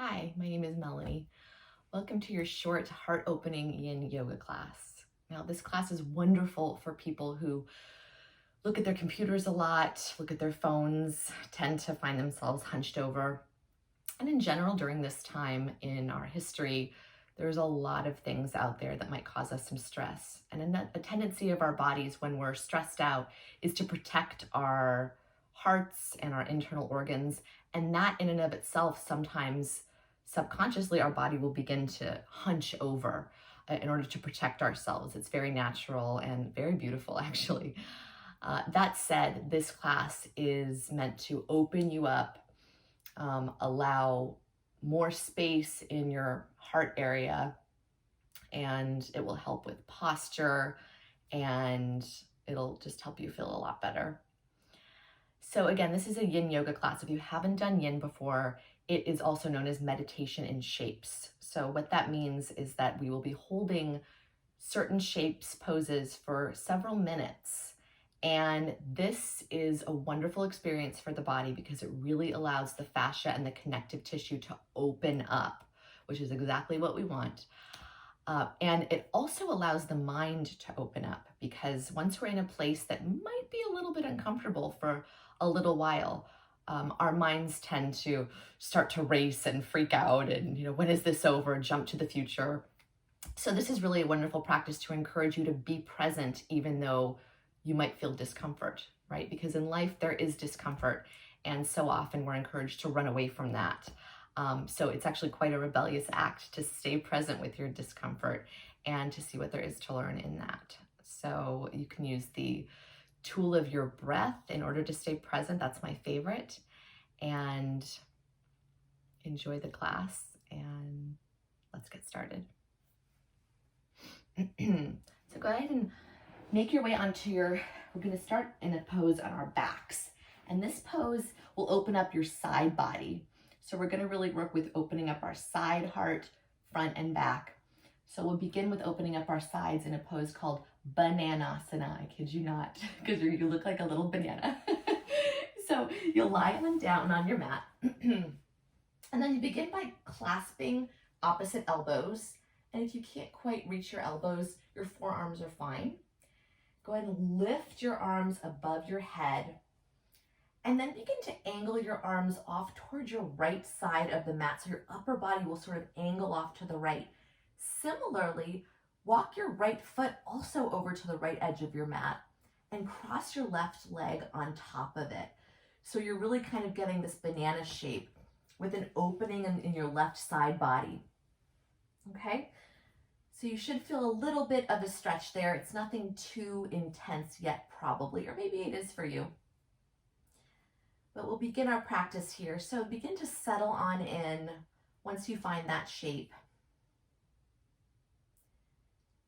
Hi, my name is Melanie. Welcome to your short heart-opening Yin Yoga class. Now, this class is wonderful for people who look at their computers a lot, look at their phones, tend to find themselves hunched over. And in general, during this time in our history, there's a lot of things out there that might cause us some stress. And a tendency of our bodies when we're stressed out is to protect our hearts and our internal organs. And that in and of itself, sometimes subconsciously, our body will begin to hunch over in order to protect ourselves. It's very natural and very beautiful, actually. That said, this class is meant to open you up, allow more space in your heart area, and it will help with posture, and it'll just help you feel a lot better. So again, this is a Yin Yoga class. If you haven't done Yin before, it is also known as meditation in shapes. So what that means is that we will be holding certain shapes, poses for several minutes. And this is a wonderful experience for the body because it really allows the fascia and the connective tissue to open up, which is exactly what we want. And it also allows the mind to open up because once we're in a place that might be a little bit uncomfortable for a little while, our minds tend to start to race and freak out and, when is this over? Jump to the future. So this is really a wonderful practice to encourage you to be present even though you might feel discomfort, right? Because in life there is discomfort, and so often we're encouraged to run away from that. So it's actually quite a rebellious act to stay present with your discomfort and to see what there is to learn in that. So you can use the tool of your breath in order to stay present. That's my favorite. And enjoy the class, and let's get started. So go ahead and make your way onto we're going to start in a pose on our backs. And this pose will open up your side body. So we're going to really work with opening up our side, heart, front, and back. So we'll begin with opening up our sides in a pose called Bananasana. I kid you not, because you look like a little banana. So you'll lie down on your mat. And then you begin by clasping opposite elbows. And if you can't quite reach your elbows, your forearms are fine. Go ahead and lift your arms above your head. And then begin to angle your arms off towards your right side of the mat. So your upper body will sort of angle off to the right. Similarly, walk your right foot also over to the right edge of your mat and cross your left leg on top of it. So you're really kind of getting this banana shape with an opening in your left side body. Okay? So you should feel a little bit of a stretch there. It's nothing too intense yet, probably, or maybe it is for you. But we'll begin our practice here. So begin to settle on in once you find that shape.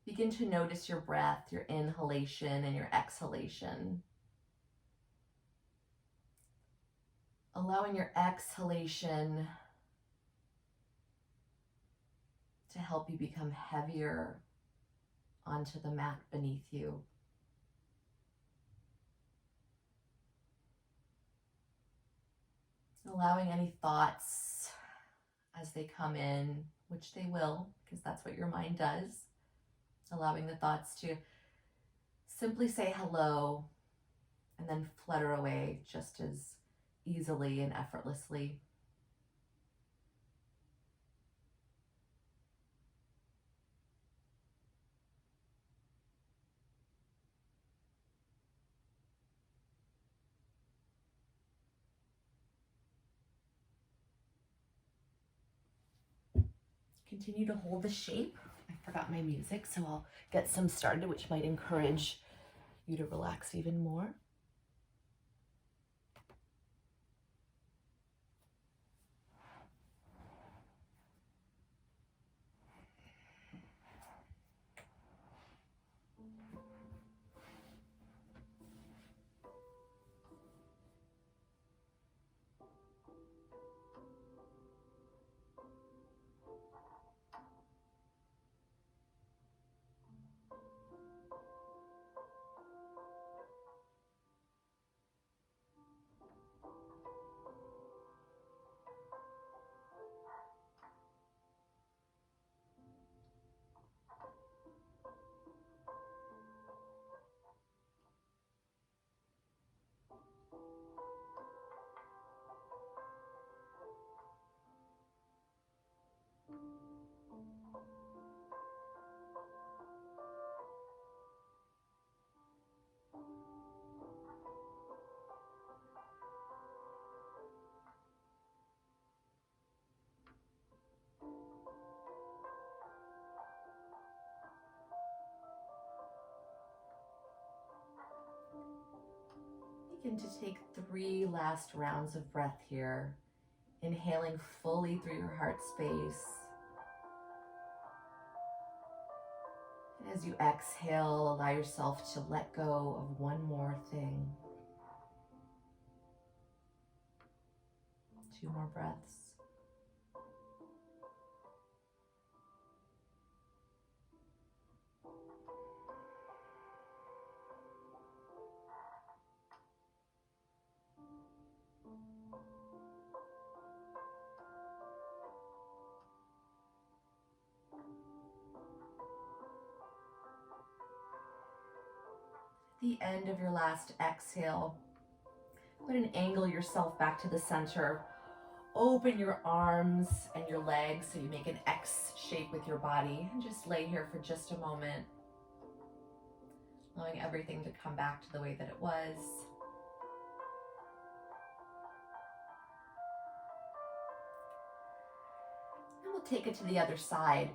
Begin to notice your breath, your inhalation and your exhalation. Allowing your exhalation to help you become heavier onto the mat beneath you. Allowing any thoughts as they come in, which they will, because that's what your mind does. Allowing the thoughts to simply say hello and then flutter away just as easily and effortlessly. Continue to hold the shape. I forgot my music, so I'll get some started, which might encourage you to relax even more. Begin to take 3 last rounds of breath here, inhaling fully through your heart space. And as you exhale, allow yourself to let go of one more thing. 2 more breaths. The end of your last exhale, go ahead and angle yourself back to the center. Open your arms and your legs so you make an X shape with your body, and just lay here for just a moment, allowing everything to come back to the way that it was. And we'll take it to the other side.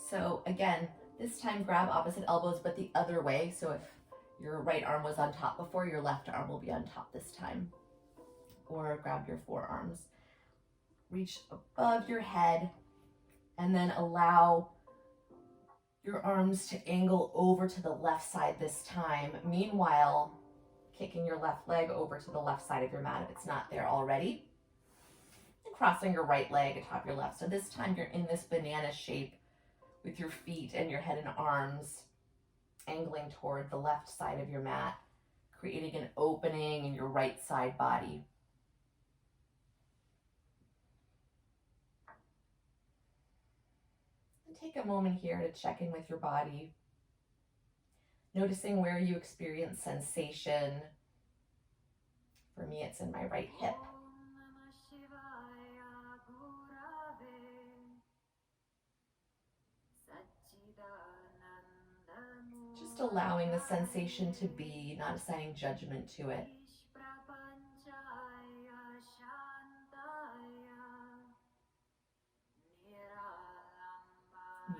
So again, this time grab opposite elbows, but the other way. So if your right arm was on top before, your left arm will be on top this time. Or grab your forearms. Reach above your head and then allow your arms to angle over to the left side this time. Meanwhile, kicking your left leg over to the left side of your mat if it's not there already. And crossing your right leg atop your left. So this time you're in this banana shape with your feet and your head and arms angling toward the left side of your mat, creating an opening in your right side body. And take a moment here to check in with your body, noticing where you experience sensation. For me, it's in my right hip. Just allowing the sensation to be, not assigning judgment to it.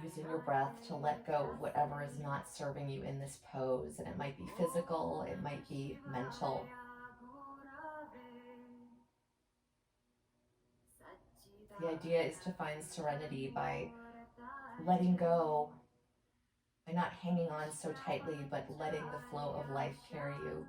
Using your breath to let go of whatever is not serving you in this pose. And it might be physical, it might be mental. The idea is to find serenity by letting go, by not hanging on so tightly, but letting the flow of life carry you.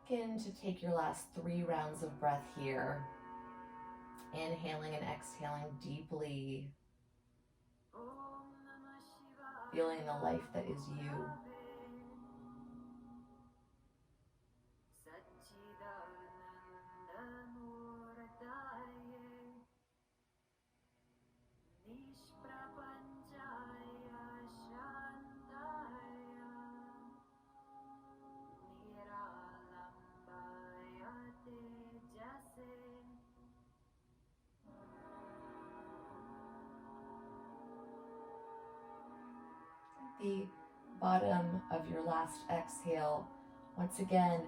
Begin to take your last 3 rounds of breath here. Inhaling and exhaling deeply. Feeling the life that is you. The bottom of your last exhale, once again,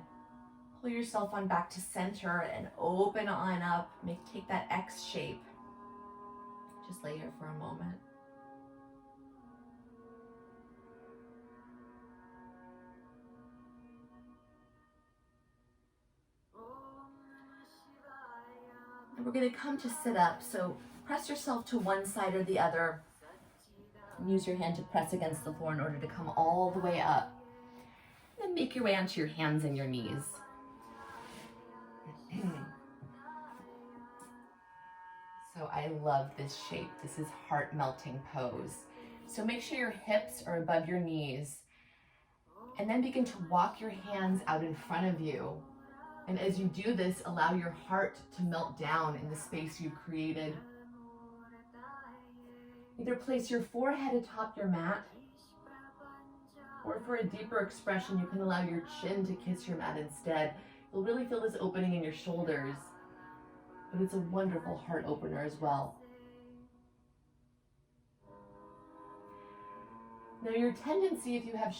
pull yourself on back to center and open on up. Take that X shape. Just lay here for a moment. And we're going to come to sit up. So press yourself to one side or the other. Use your hand to press against the floor in order to come all the way up. And then make your way onto your hands and your knees. So I love this shape. This is heart melting pose. So make sure your hips are above your knees, and then begin to walk your hands out in front of you. And as you do this, allow your heart to melt down in the space you created. Either place your forehead atop your mat, or for a deeper expression, you can allow your chin to kiss your mat instead. You'll really feel this opening in your shoulders, but it's a wonderful heart opener as well. Now your tendency, if you have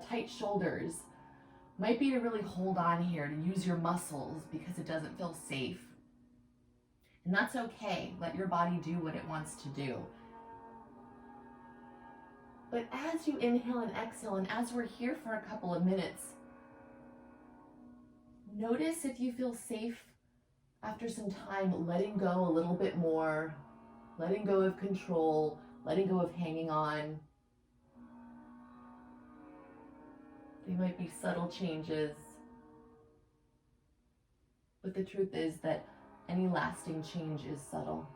tight shoulders, might be to really hold on here, to use your muscles because it doesn't feel safe. And that's okay. Let your body do what it wants to do. But as you inhale and exhale, and as we're here for a couple of minutes, notice if you feel safe after some time letting go a little bit more, letting go of control, letting go of hanging on. They might be subtle changes, but the truth is that any lasting change is subtle.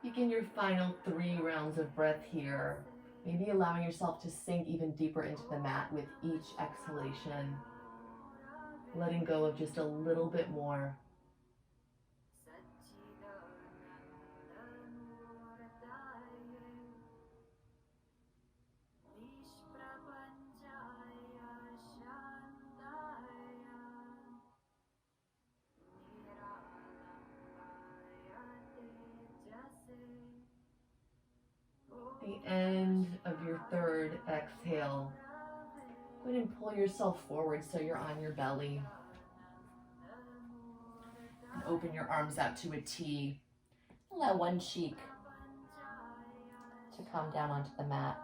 Begin your final 3 rounds of breath here. Maybe allowing yourself to sink even deeper into the mat with each exhalation. Letting go of just a little bit more. The end of your 3rd exhale. Go ahead and pull yourself forward so you're on your belly. And open your arms out to a T. Allow one cheek to come down onto the mat.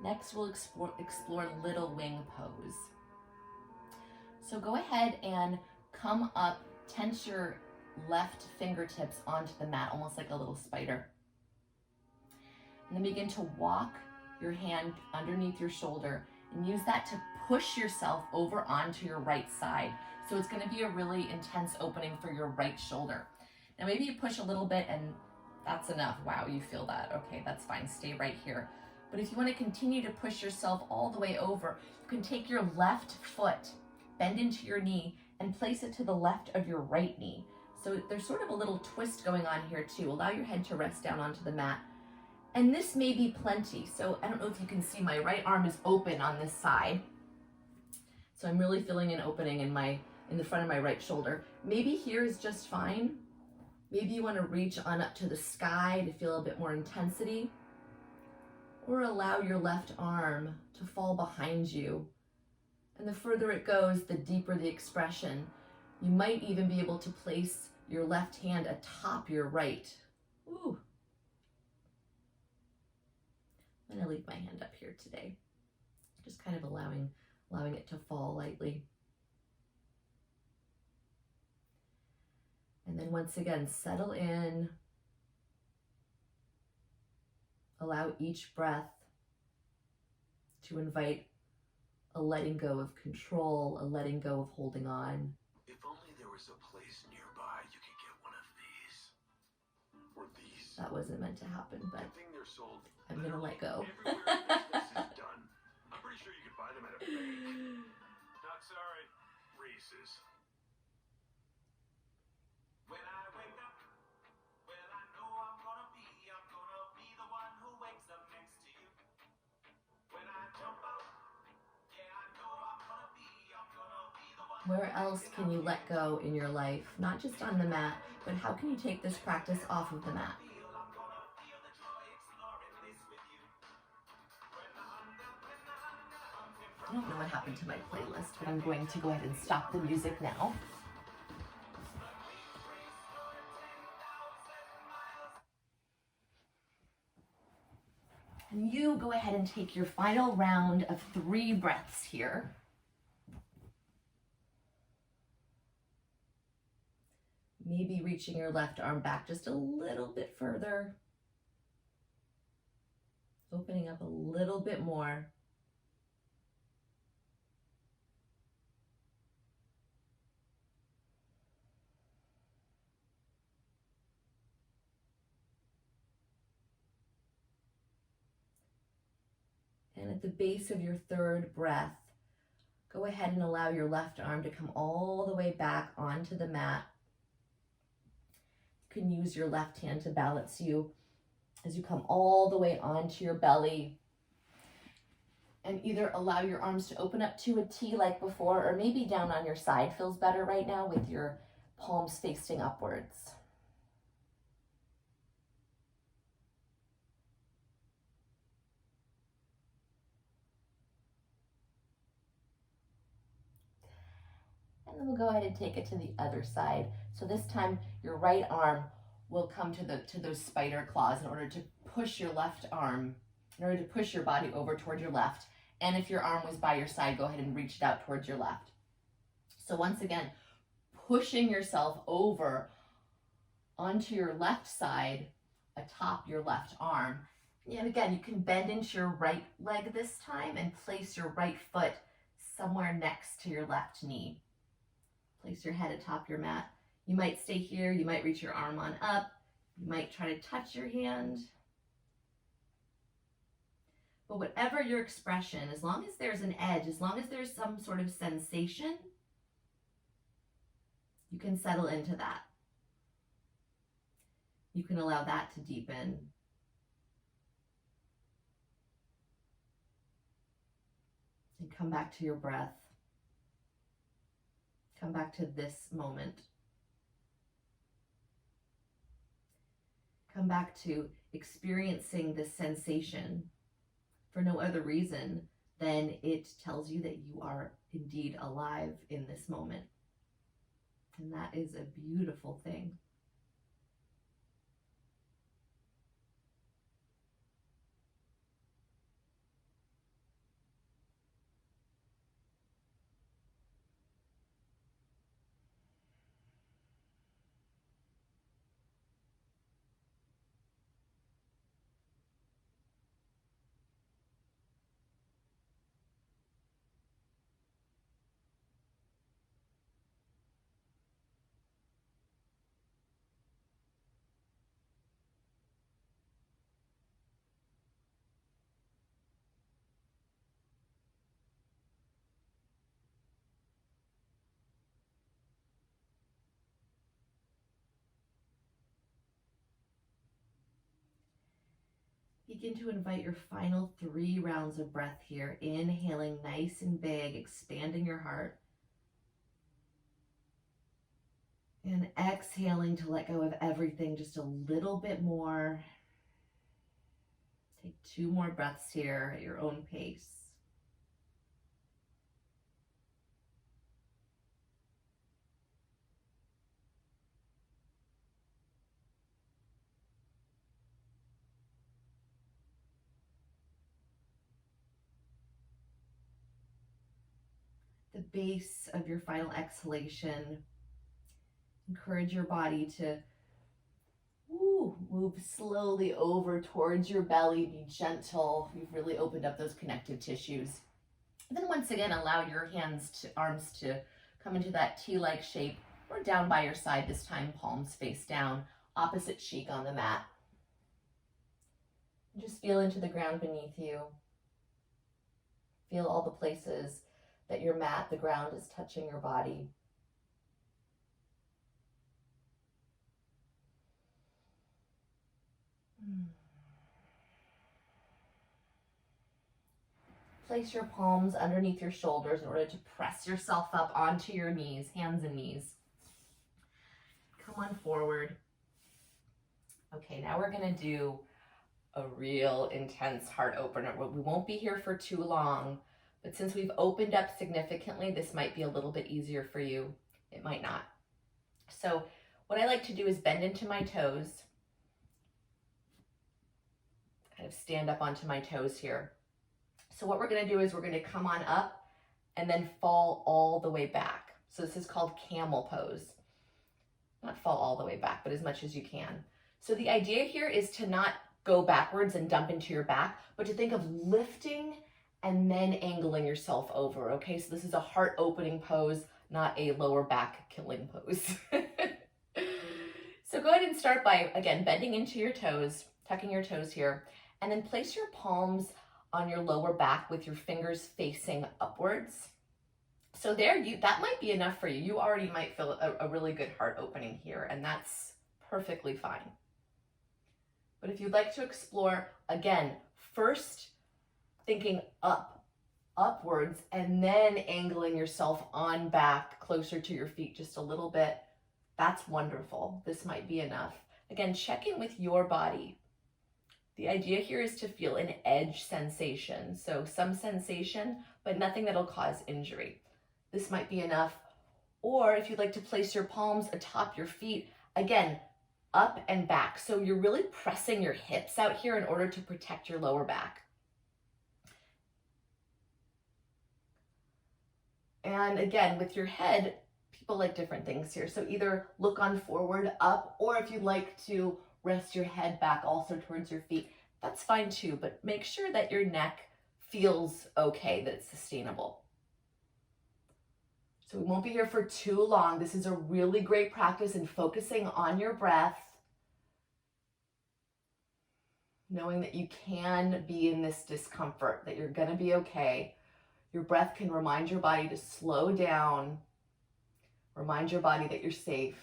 Next, we'll explore little wing pose. So go ahead and come up, tense your left fingertips onto the mat, almost like a little spider. And then begin to walk your hand underneath your shoulder and use that to push yourself over onto your right side. So it's going to be a really intense opening for your right shoulder. Now maybe you push a little bit and that's enough. Wow, you feel that. Okay, that's fine. Stay right here. But if you want to continue to push yourself all the way over, you can take your left foot, bend into your knee, and place it to the left of your right knee. So there's sort of a little twist going on here too. Allow your head to rest down onto the mat. And this may be plenty. So I don't know if you can see, my right arm is open on this side. So I'm really feeling an opening in the front of my right shoulder. Maybe here is just fine. Maybe you want to reach on up to the sky to feel a bit more intensity. Or allow your left arm to fall behind you. And the further it goes, the deeper the expression. You might even be able to place your left hand atop your right. Ooh. I'm going to leave my hand up here today. Just kind of allowing it to fall lightly. And then once again, settle in. Allow each breath to invite a letting go of control, a letting go of holding on. If only there was a place nearby you could get one of these. Or these. That wasn't meant to happen, but I think they're sold I'm gonna let go. everywhere business is done. I'm pretty sure you could buy them at a bank. Not sorry. Reese's. When I wake up, well, I know I'm gonna be the one who wakes up next to you. When I jump out, Where else can you let go in your life? Not just on the mat, but how can you take this practice off of the mat? I don't know what happened to my playlist, but I'm going to go ahead and stop the music now. And you go ahead and take your final round of 3 breaths here. Maybe reaching your left arm back just a little bit further. Opening up a little bit more. And at the base of your 3rd breath, go ahead and allow your left arm to come all the way back onto the mat. You can use your left hand to balance you as you come all the way onto your belly. And either allow your arms to open up to a T like before, or maybe down on your side feels better right now with your palms facing upwards. And then we'll go ahead and take it to the other side. So this time your right arm will come to those spider claws in order to push your left arm, in order to push your body over toward your left. And if your arm was by your side, go ahead and reach it out towards your left. So once again, pushing yourself over onto your left side, atop your left arm. And again, you can bend into your right leg this time and place your right foot somewhere next to your left knee. Place your head atop your mat. You might stay here, you might reach your arm on up, you might try to touch your hand. But whatever your expression, as long as there's an edge, as long as there's some sort of sensation, you can settle into that. You can allow that to deepen. And come back to your breath. Come back to this moment. Come back to experiencing this sensation for no other reason than it tells you that you are indeed alive in this moment. And that is a beautiful thing. Begin to invite your final 3 rounds of breath here. Inhaling nice and big, expanding your heart. And exhaling to let go of everything just a little bit more. Take 2 more breaths here at your own pace. The base of your final exhalation, encourage your body to move slowly over towards your belly. Be gentle. You've really opened up those connective tissues. And then once again, allow your arms to come into that T-like shape or down by your side this time, palms face down, opposite cheek on the mat. And just feel into the ground beneath you. Feel all the places that your mat, the ground, is touching your body. place your palms underneath your shoulders in order to press yourself up onto your knees, hands and knees. Come on forward. Okay, now we're gonna do a real intense heart opener. We won't be here for too long, but since we've opened up significantly, this might be a little bit easier for you. It might not. So what I like to do is bend into my toes, kind of stand up onto my toes here. So what we're gonna do is we're gonna come on up and then fall all the way back. So this is called camel pose. Not fall all the way back, but as much as you can. So the idea here is to not go backwards and dump into your back, but to think of lifting and then angling yourself over, okay? So this is a heart opening pose, not a lower back killing pose. So go ahead and start by, again, bending into your toes, tucking your toes here, and then place your palms on your lower back with your fingers facing upwards. So there, that might be enough for you. You already might feel a really good heart opening here, and that's perfectly fine. But if you'd like to explore, again, first thinking upwards, and then angling yourself on back closer to your feet just a little bit, that's wonderful. This might be enough. Again, check in with your body. The idea here is to feel an edge sensation. So some sensation, but nothing that'll cause injury. This might be enough. Or if you'd like to place your palms atop your feet, again, up and back. So you're really pressing your hips out here in order to protect your lower back. And again, with your head, people like different things here. So either look on forward, up, or if you'd like to rest your head back also towards your feet, that's fine too, but make sure that your neck feels okay, that it's sustainable. So we won't be here for too long. This is a really great practice in focusing on your breath, knowing that you can be in this discomfort, that you're gonna be okay. Your breath can remind your body to slow down, remind your body that you're safe.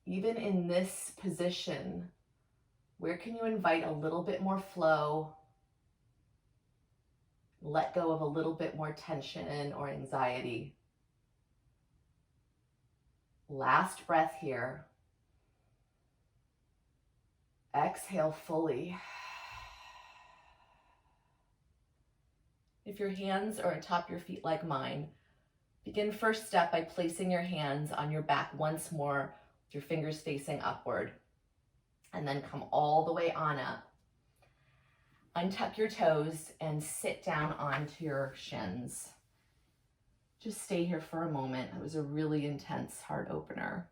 Even in this position, where can you invite a little bit more flow? Let go of a little bit more tension or anxiety. Last breath here. Exhale fully. If your hands are atop your feet like mine, begin first step by placing your hands on your back once more, with your fingers facing upward, and then come all the way on up. Untuck your toes and sit down onto your shins. Just stay here for a moment. It was a really intense heart opener.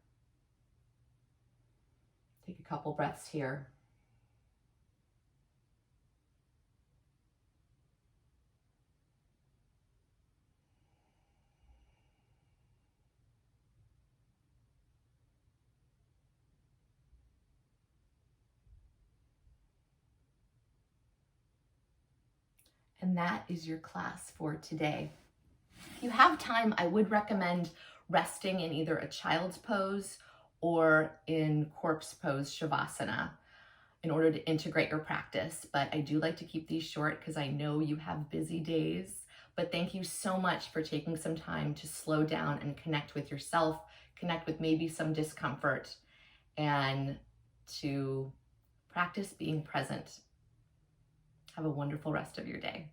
Take a couple breaths here. And that is your class for today. If you have time, I would recommend resting in either a child's pose or in corpse pose, Shavasana, in order to integrate your practice. But I do like to keep these short because I know you have busy days. But thank you so much for taking some time to slow down and connect with yourself, connect with maybe some discomfort, and to practice being present. Have a wonderful rest of your day.